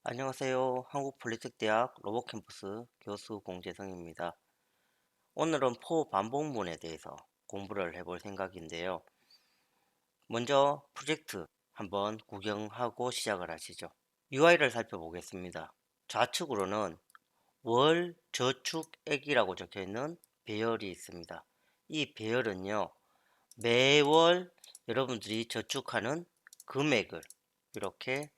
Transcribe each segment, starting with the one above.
안녕하세요. 한국폴리텍대학 로봇캠퍼스 교수 공재성입니다. 오늘은 포 반복문에 대해서 공부를 해볼 생각인데요. 먼저 프로젝트 한번 구경하고 시작을 하시죠. UI를 살펴보겠습니다. 좌측으로는 월 저축액이라고 적혀 있는 배열이 있습니다. 이 배열은요, 매월 여러분들이 저축하는 금액을 이렇게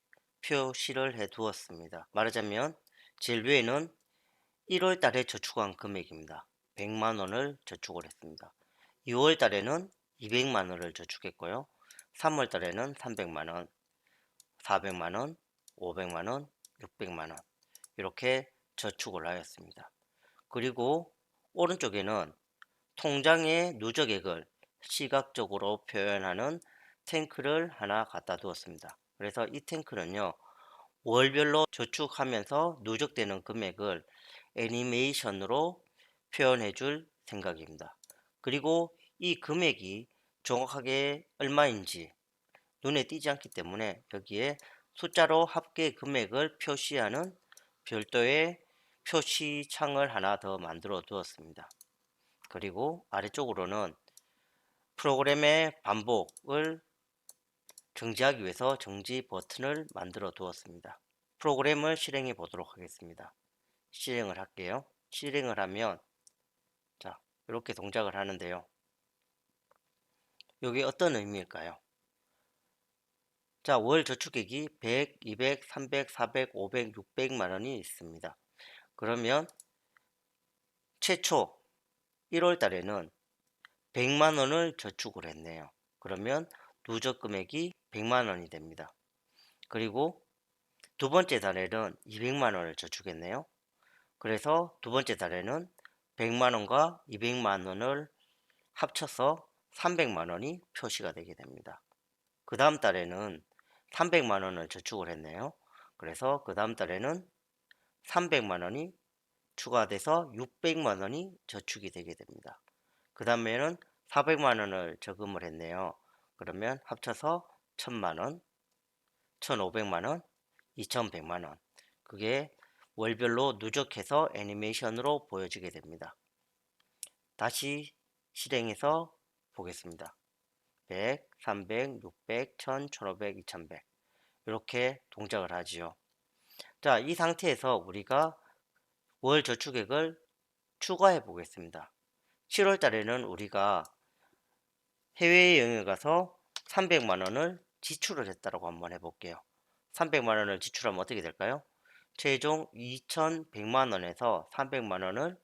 표시를 해 두었습니다. 말하자면 제일 위에는 1월 달에 저축한 금액입니다. 100만 원을 저축을 했습니다. 2월 달에는 200만 원을 저축했고요. 3월 달에는 300만 원, 400만 원, 500만 원, 600만 원 이렇게 저축을 하였습니다. 그리고 오른쪽에는 통장의 누적액을 시각적으로 표현하는 탱크를 하나 갖다 두었습니다. 그래서 이 탱크는요, 월별로 저축하면서 누적되는 금액을 애니메이션으로 표현해 줄 생각입니다. 그리고 이 금액이 정확하게 얼마인지 눈에 띄지 않기 때문에 여기에 숫자로 합계 금액을 표시하는 별도의 표시창을 하나 더 만들어 두었습니다. 그리고 아래쪽으로는 프로그램의 반복을 정지하기 위해서 정지 버튼을 만들어 두었습니다. 프로그램을 실행해 보도록 하겠습니다. 실행을 할게요. 실행을 하면 자, 이렇게 동작을 하는데요. 이게 어떤 의미일까요? 자, 월 저축액이 100, 200, 300, 400, 500, 600만 원이 있습니다. 그러면 최초 1월 달에는 100만 원을 저축을 했네요. 그러면 누적 금액이 100만 원이 됩니다. 그리고 두 번째 달에는 200만 원을 저축했네요. 그래서 두 번째 달에는 100만 원과 200만 원을 합쳐서 300만 원이 표시가 되게 됩니다. 그 다음 달에는 300만 원을 저축을 했네요. 그래서 그 다음 달에는 300만 원이 추가돼서 600만 원이 저축이 되게 됩니다. 그 다음에는 400만 원을 저금을 했네요. 그러면 합쳐서 1000만 원, 1500만 원, 2100만 원. 그게 월별로 누적해서 애니메이션으로 보여지게 됩니다. 다시 실행해서 보겠습니다. 100, 300, 600, 1000, 1500, 2100 이렇게 동작을 하지요. 자, 이 상태에서 우리가 월 저축액을 추가해 보겠습니다. 7월 달에는 우리가 해외여행을 가서 300만 원을 지출을 했다고 한번 해볼게요. 300만 원을 지출하면 어떻게 될까요? 최종 2100만 원에서 300만 원을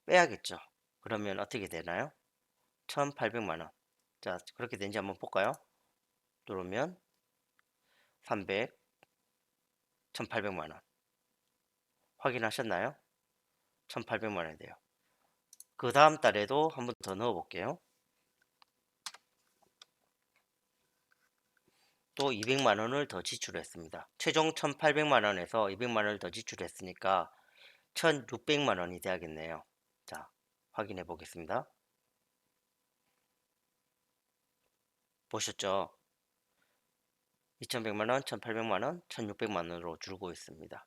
빼야겠죠. 그러면 어떻게 되나요? 1800만 원. 자, 그렇게 되는지 한번 볼까요? 누르면 300, 1800만 원. 확인하셨나요? 1800만 원이 돼요. 그 다음 달에도 한번 더 넣어 볼게요. 또 200만 원을 더 지출했습니다. 최종 1800만 원에서 200만 원을 더 지출했으니까 1600만 원이 돼야겠네요. 자, 확인해 보겠습니다. 보셨죠? 2100만 원, 1800만 원, 1600만 원으로 줄고 있습니다.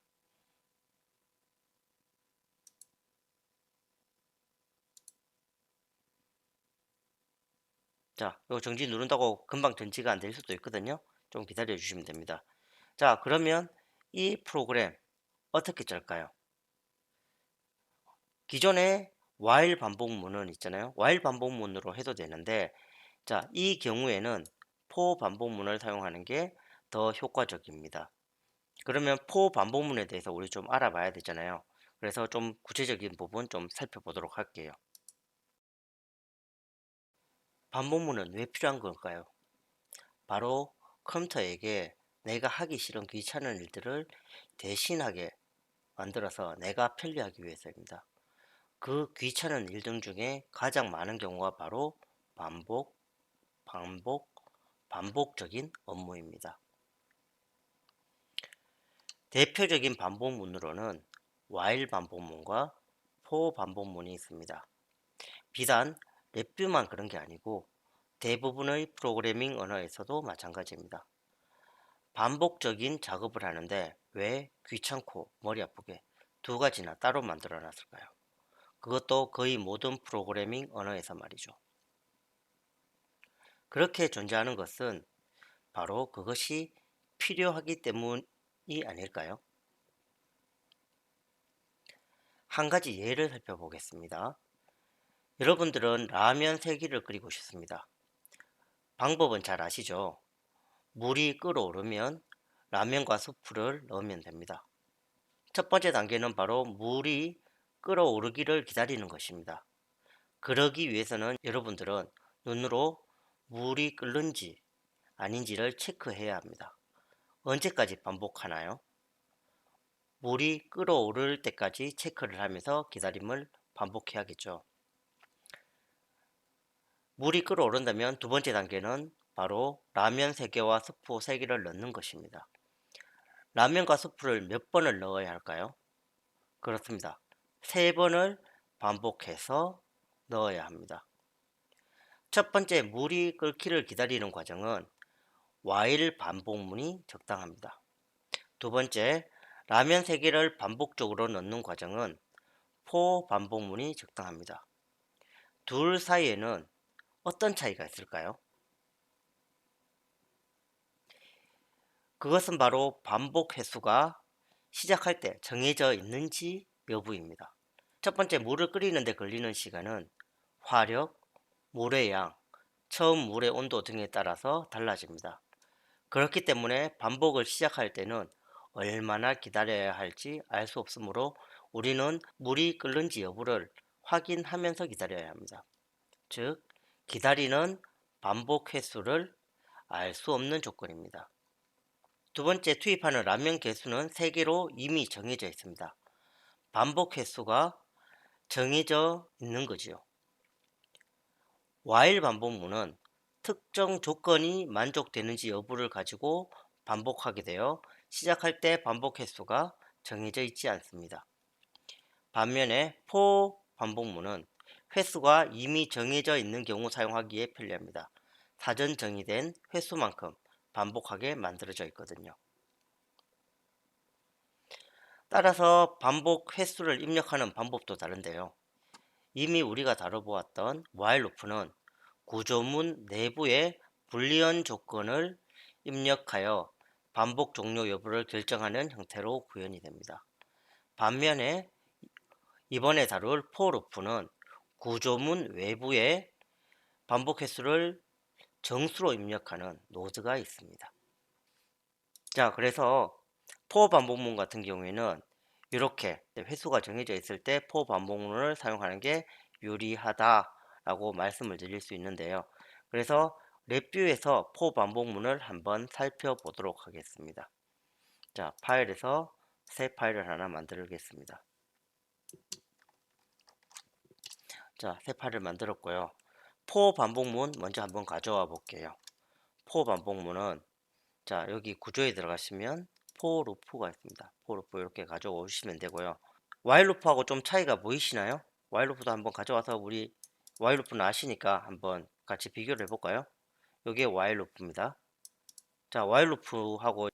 자, 이거 정지 누른다고 금방 정지가 안 될 수도 있거든요. 좀 기다려 주시면 됩니다. 자, 그러면 이 프로그램 어떻게 짤까요? 기존에 while 반복문은 있잖아요. while 반복문으로 해도 되는데, 자, 이 경우에는 for 반복문을 사용하는 게 더 효과적입니다. 그러면 for 반복문에 대해서 우리 좀 알아봐야 되잖아요. 그래서 좀 구체적인 부분 좀 살펴보도록 할게요. 반복문은 왜 필요한 걸까요? 바로 컴퓨터에게 내가 하기 싫은 귀찮은 일들을 대신하게 만들어서 내가 편리하기 위해서입니다. 그 귀찮은 일들 중에 가장 많은 경우가 바로 반복, 반복, 반복적인 업무입니다. 대표적인 반복문으로는 while 반복문과 for 반복문이 있습니다. 비단 랩뷰만 그런 게 아니고 대부분의 프로그래밍 언어에서도 마찬가지입니다. 반복적인 작업을 하는데 왜 귀찮고 머리 아프게 두 가지나 따로 만들어 놨을까요? 그것도 거의 모든 프로그래밍 언어에서 말이죠. 그렇게 존재하는 것은 바로 그것이 필요하기 때문이 아닐까요? 한 가지 예를 살펴보겠습니다. 여러분들은 라면 3개를 끓이고 싶습니다. 방법은 잘 아시죠? 물이 끓어오르면 라면과 수프를 넣으면 됩니다. 첫 번째 단계는 바로 물이 끓어오르기를 기다리는 것입니다. 그러기 위해서는 여러분들은 눈으로 물이 끓는지 아닌지를 체크해야 합니다. 언제까지 반복하나요? 물이 끓어오를 때까지 체크를 하면서 기다림을 반복해야겠죠. 물이 끓어오른다면 두 번째 단계는 바로 라면 3개와 스프 3개를 넣는 것입니다. 라면과 스프를 몇 번을 넣어야 할까요? 그렇습니다. 3번을 반복해서 넣어야 합니다. 첫 번째 물이 끓기를 기다리는 과정은 while 반복문이 적당합니다. 두 번째 라면 3개를 반복적으로 넣는 과정은 for 반복문이 적당합니다. 둘 사이에는 어떤 차이가 있을까요? 그것은 바로 반복 횟수가 시작할 때 정해져 있는지 여부입니다. 첫 번째 물을 끓이는데 걸리는 시간은 화력, 물의 양, 처음 물의 온도 등에 따라서 달라집니다. 그렇기 때문에 반복을 시작할 때는 얼마나 기다려야 할지 알 수 없으므로 우리는 물이 끓는지 여부를 확인하면서 기다려야 합니다. 즉, 기다리는 반복 횟수를 알 수 없는 조건입니다. 두 번째, 투입하는 라면 개수는 3개로 이미 정해져 있습니다. 반복 횟수가 정해져 있는 거지요. while 반복문은 특정 조건이 만족되는지 여부를 가지고 반복하게 되어 시작할 때 반복 횟수가 정해져 있지 않습니다. 반면에 for 반복문은 횟수가 이미 정해져 있는 경우 사용하기에 편리합니다. 사전 정의된 횟수만큼 반복하게 만들어져 있거든요. 따라서 반복 횟수를 입력하는 방법도 다른데요. 이미 우리가 다뤄보았던 while 루프는 구조문 내부의 불리언 조건을 입력하여 반복 종료 여부를 결정하는 형태로 구현이 됩니다. 반면에 이번에 다룰 for 루프는 구조문 외부의 반복 횟수를 정수로 입력하는 노드가 있습니다. 자, 그래서 for 반복문 같은 경우에는 이렇게 횟수가 정해져 있을 때 for 반복문을 사용하는 게 유리하다라고 말씀을 드릴 수 있는데요. 그래서 랩뷰에서 for 반복문을 한번 살펴보도록 하겠습니다. 자, 파일에서 새 파일을 하나 만들겠습니다. 자, 새 파일을 만들었고요. for 반복문 먼저 한번 가져와 볼게요. for 반복문은 자, 여기 구조에 들어가시면 for 루프가 있습니다. for 루프 이렇게 가져오시면 되고요. while 루프하고 좀 차이가 보이시나요? while 루프도 한번 가져와서 우리 while 루프는 아시니까 한번 같이 비교를 해볼까요? 이게 while 루프입니다. 자, while 루프하고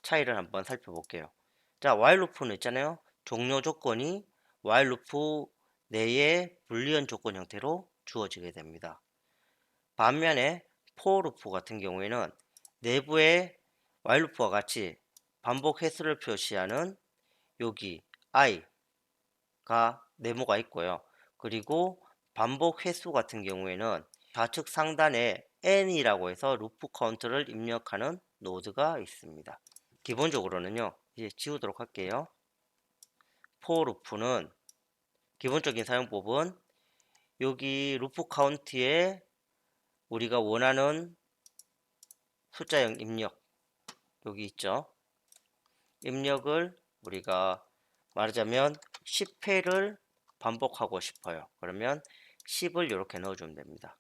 차이를 한번 살펴볼게요. 자, while 루프는 있잖아요. 종료 조건이 while 루프 내의 불리언 조건 형태로 주어지게 됩니다. 반면에 for 루프 같은 경우에는 내부의 while 루프와 같이 반복 횟수를 표시하는 여기 i가 네모가 있고요. 그리고 반복 횟수 같은 경우에는 좌측 상단에 n이라고 해서 루프 카운트를 입력하는 노드가 있습니다. 기본적으로는요. 이제 지우도록 할게요. for 루프는 기본적인 사용법은 여기 루프 카운트에 우리가 원하는 숫자형 입력 여기 있죠. 입력을 우리가 말하자면 10회를 반복하고 싶어요. 그러면 10을 이렇게 넣어주면 됩니다.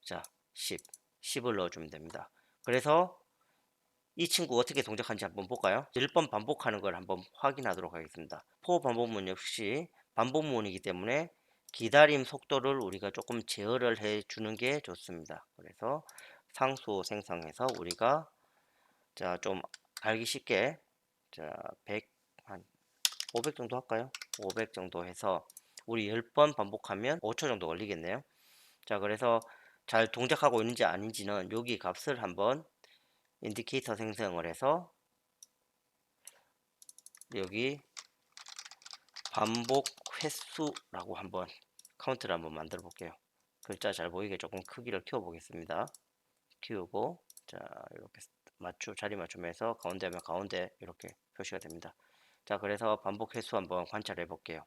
자, 10을 넣어주면 됩니다. 그래서 이 친구 어떻게 동작하는지 한번 볼까요? 1번 반복하는 걸 한번 확인하도록 하겠습니다. for 반복문 역시 반복문이기 때문에 기다림 속도를 우리가 조금 제어를 해 주는 게 좋습니다. 그래서 상수 생성해서 우리가 자, 좀 알기 쉽게, 자, 100, 한 500 정도 할까요? 500 정도 해서 우리 10번 반복하면 5초 정도 걸리겠네요. 자, 그래서 잘 동작하고 있는지 아닌지는 여기 값을 한번 인디케이터 생성을 해서 여기 반복 횟수라고 한번 카운트를 한번 만들어 볼게요. 글자 잘 보이게 조금 크기를 키워 보겠습니다. 키우고, 자, 이렇게 자리 맞추면서 가운데 하면 가운데 이렇게 표시가 됩니다. 자, 그래서 반복 횟수 한번 관찰해 볼게요.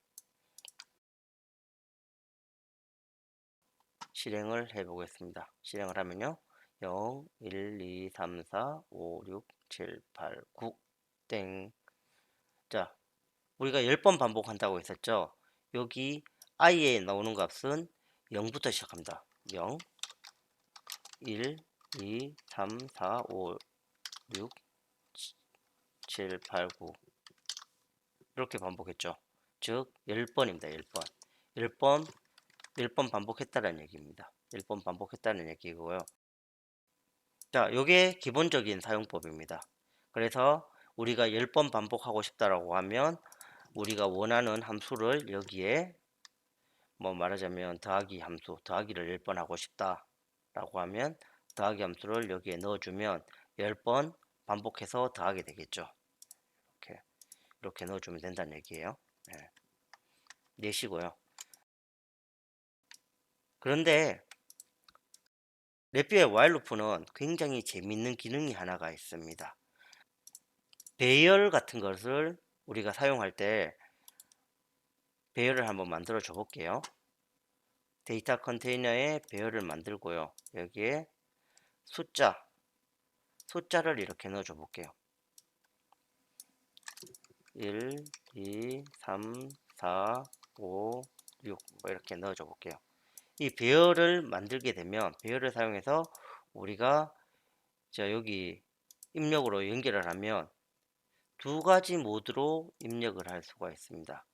실행을 해 보겠습니다. 실행을 하면요, 0, 1, 2, 3, 4, 5, 6, 7, 8, 9 땡. 자, 우리가 10번 반복한다고 했었죠. 여기 i에 나오는 값은 0부터 시작합니다. 0, 1, 2, 3, 4, 5, 6, 7, 8, 9 이렇게 반복했죠. 즉 10번입니다. 10번. 10번 10번 반복했다는 얘기입니다. 10번 반복했다는 얘기고요. 자, 요게 기본적인 사용법입니다. 그래서 우리가 10번 반복하고 싶다라고 하면 우리가 원하는 함수를 여기에 뭐 말하자면 더하기 함수, 더하기를 10번 하고 싶다라고 하면 더하기 함수를 여기에 넣어주면 10번 반복해서 더하게 되겠죠. 이렇게 넣어주면 된다는 얘기예요. 네. 내시고요. 그런데 랩비의 while 루프는 굉장히 재밌는 기능이 하나가 있습니다. 배열 같은 것을 우리가 사용할 때 배열을 한번 만들어 줘 볼게요. 데이터 컨테이너에 배열을 만들고요. 여기에 숫자를 이렇게 넣어 줘 볼게요. 1, 2, 3, 4, 5, 6 뭐 이렇게 넣어 줘 볼게요. 이 배열을 만들게 되면 배열을 사용해서 우리가 자 여기 입력으로 연결을 하면 두 가지 모드로 입력을 할 수가 있습니다.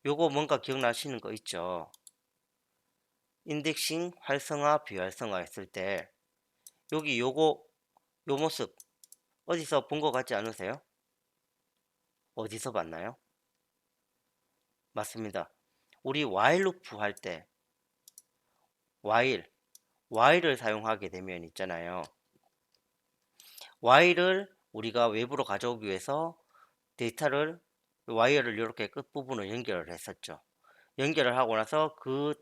요거 뭔가 기억나시는 거 있죠? 인덱싱 활성화 비활성화 했을 때 여기 요 모습 어디서 본 것 같지 않으세요? 어디서 봤나요? 맞습니다. 우리 while 루프 할 때 while을 사용하게 되면 있잖아요. while을 우리가 외부로 가져오기 위해서 데이터를 와이어를 이렇게 끝부분을 연결을 했었죠. 연결을 하고 나서 그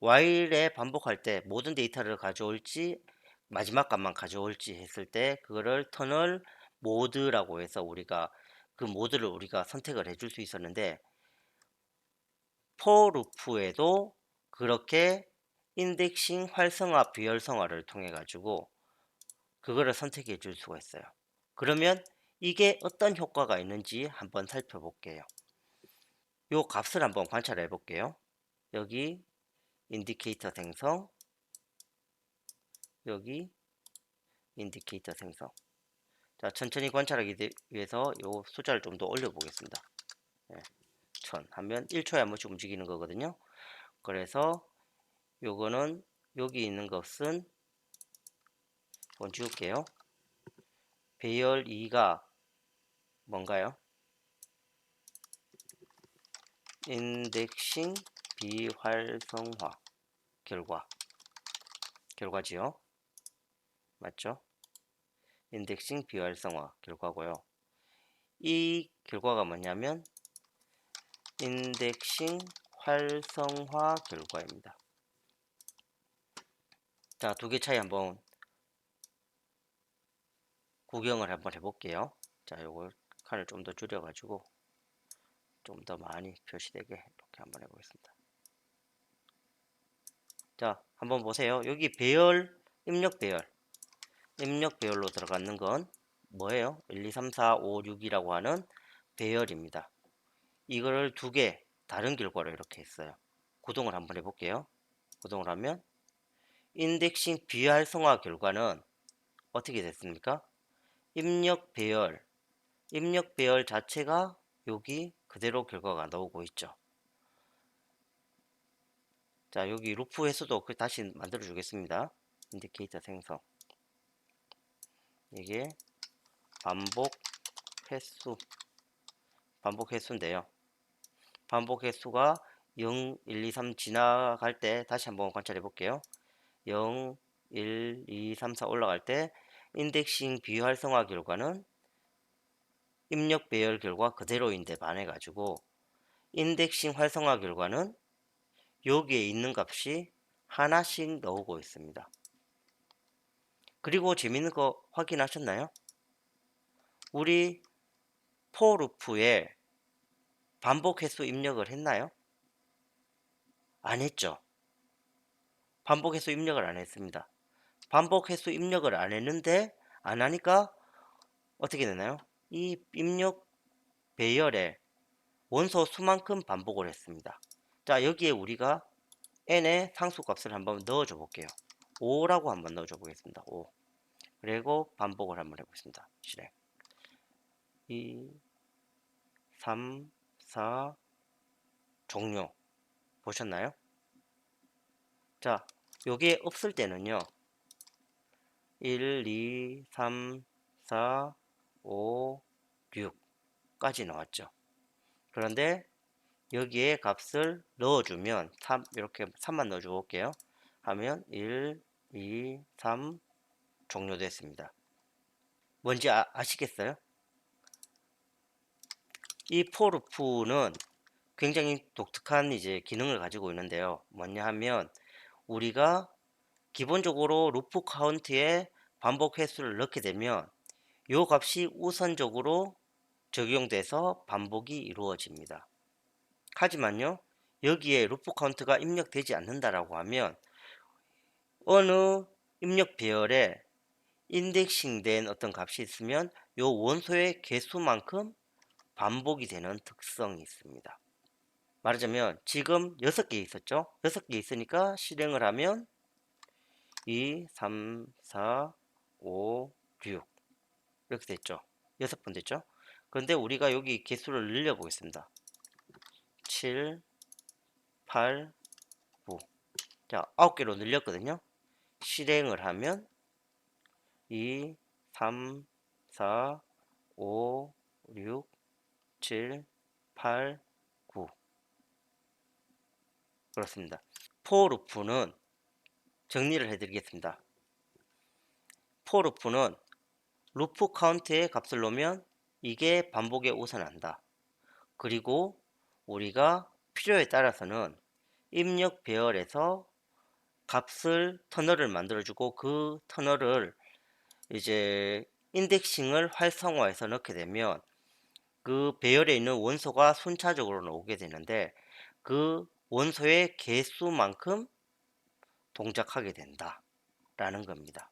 while에 반복할 때 모든 데이터를 가져올지 마지막 값만 가져올지 했을 때 그거를 터널 모드라고 해서 우리가 그 모드를 우리가 선택을 해줄 수 있었는데 for 루프에도 그렇게 인덱싱 활성화 비활성화를 통해 가지고 그거를 선택해 줄 수가 있어요. 그러면 이게 어떤 효과가 있는지 한번 살펴볼게요. 요 값을 한번 관찰해 볼게요. 여기 인디케이터 생성, 여기 인디케이터 생성. 자, 천천히 관찰하기 위해서 요 숫자를 좀 더 올려 보겠습니다. 예, 1000 하면 1초에 한 번씩 움직이는 거거든요. 그래서 요거는 여기 있는 것은 한번 지울게요. 배열 2가 뭔가요? 인덱싱 비활성화 결과지요. 맞죠? 인덱싱 비활성화 결과고요. 이 결과가 뭐냐면 인덱싱 활성화 결과입니다. 자, 두 개 차이 한번 구경을 한번 해볼게요. 자, 요걸 칸을 좀 더 줄여가지고 좀 더 많이 표시되게 이렇게 한번 해보겠습니다. 자, 한번 보세요. 여기 입력 배열로 들어가는 건 뭐예요? 1, 2, 3, 4, 5, 6이라고 하는 배열입니다. 이거를 두 개 다른 결과로 이렇게 했어요. 구동을 한번 해볼게요. 구동을 하면 인덱싱 비활성화 결과는 어떻게 됐습니까? 입력 배열 자체가 여기 그대로 결과가 나오고 있죠. 자, 여기 루프 횟수도 다시 만들어 주겠습니다. 인디케이터 생성. 이게 반복 횟수, 반복 횟수인데요. 반복 횟수가 0, 1, 2, 3 지나갈 때 다시 한번 관찰해 볼게요. 0, 1, 2, 3, 4 올라갈 때 인덱싱 비활성화 결과는 입력 배열 결과 그대로인데 반해 가지고 인덱싱 활성화 결과는 여기에 있는 값이 하나씩 나오고 있습니다. 그리고 재밌는 거 확인하셨나요? 우리 for 루프에 반복 횟수 입력을 했나요? 안 했죠. 반복 횟수 입력을 안 했습니다. 반복 횟수 입력을 안 했는데 안 하니까 어떻게 되나요? 이 입력 배열에 원소 수만큼 반복을 했습니다. 자, 여기에 우리가 n의 상수값을 한번 넣어줘 볼게요. 5라고 한번 넣어줘 보겠습니다. 5. 그리고 반복을 한번 해보겠습니다. 실행. 2, 3, 4, 종료. 보셨나요? 자, 요게 없을 때는요. 1, 2, 3, 4, 5, 6까지 나왔죠. 그런데 여기에 값을 넣어주면 3, 이렇게 3만 넣어줘 볼게요. 하면 1, 2, 3 종료됐습니다. 뭔지 아시겠어요? 이 for 루프는 굉장히 독특한 이제 기능을 가지고 있는데요. 뭐냐 하면 우리가 기본적으로 루프 카운트에 반복 횟수를 넣게 되면 이 값이 우선적으로 적용돼서 반복이 이루어집니다. 하지만요, 여기에 루프 카운트가 입력되지 않는다라고 하면 어느 입력 배열에 인덱싱된 어떤 값이 있으면 이 원소의 개수만큼 반복이 되는 특성이 있습니다. 말하자면 지금 6개 있었죠? 6개 있으니까 실행을 하면 2, 3, 4, 5, 6 이렇게 됐죠. 6번 됐죠. 그런데 우리가 여기 개수를 늘려 보겠습니다. 7, 8, 9. 자, 9개로 늘렸거든요. 실행을 하면 2, 3, 4, 5, 6, 7, 8, 9. 그렇습니다. for 루프는 정리를 해드리겠습니다. for 루프는 루프 카운트에 값을 놓으면 이게 반복에 우선한다. 그리고 우리가 필요에 따라서는 입력 배열에서 값을 터널을 만들어주고 그 터널을 이제 인덱싱을 활성화해서 넣게 되면 그 배열에 있는 원소가 순차적으로 나오게 되는데 그 원소의 개수만큼 동작하게 된다 라는 겁니다.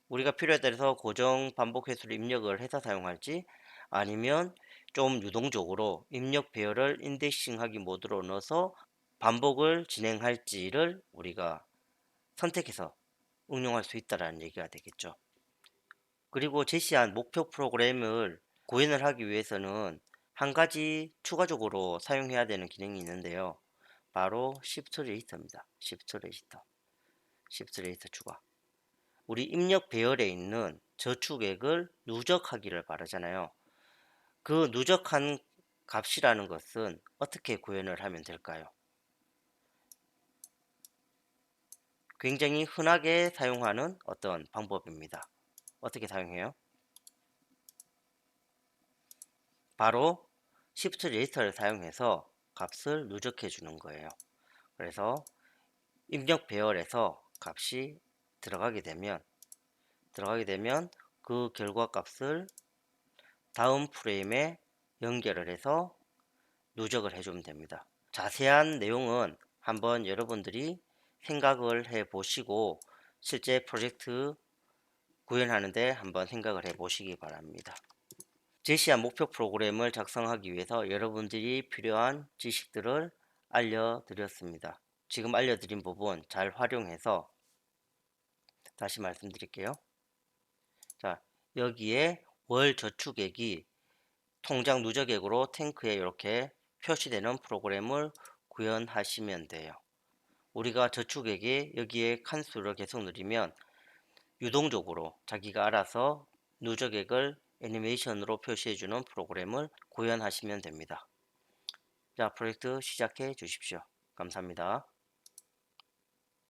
우리가 필요에 따라서 고정 반복 횟수를 입력을 해서 사용할지 아니면 좀 유동적으로 입력 배열을 인덱싱하기 모드로 넣어서 반복을 진행할지를 우리가 선택해서 응용할 수 있다는 얘기가 되겠죠. 그리고 제시한 목표 프로그램을 구현을 하기 위해서는 한 가지 추가적으로 사용해야 되는 기능이 있는데요. 바로 Shift 레지스터입니다. Shift 레지스터. Shift 레지스터 추가. 우리 입력 배열에 있는 저축액을 누적하기를 바라잖아요. 그 누적한 값이라는 것은 어떻게 구현을 하면 될까요? 굉장히 흔하게 사용하는 어떤 방법입니다. 어떻게 사용해요? 바로 Shift 레지스터를 사용해서 값을 누적해 주는 거예요. 그래서 입력 배열에서 값이 들어가게 되면 그 결과 값을 다음 프레임에 연결을 해서 누적을 해주면 됩니다. 자세한 내용은 한번 여러분들이 생각을 해 보시고 실제 프로젝트 구현하는데 한번 생각을 해 보시기 바랍니다. 제시한 목표 프로그램을 작성하기 위해서 여러분들이 필요한 지식들을 알려드렸습니다. 지금 알려드린 부분 잘 활용해서 다시 말씀드릴게요. 자, 여기에 월 저축액이 통장 누적액으로 탱크에 이렇게 표시되는 프로그램을 구현하시면 돼요. 우리가 저축액에 여기에 칸수를 계속 누르면 유동적으로 자기가 알아서 누적액을 애니메이션으로 표시해주는 프로그램을 구현하시면 됩니다. 자, 프로젝트 시작해 주십시오. 감사합니다.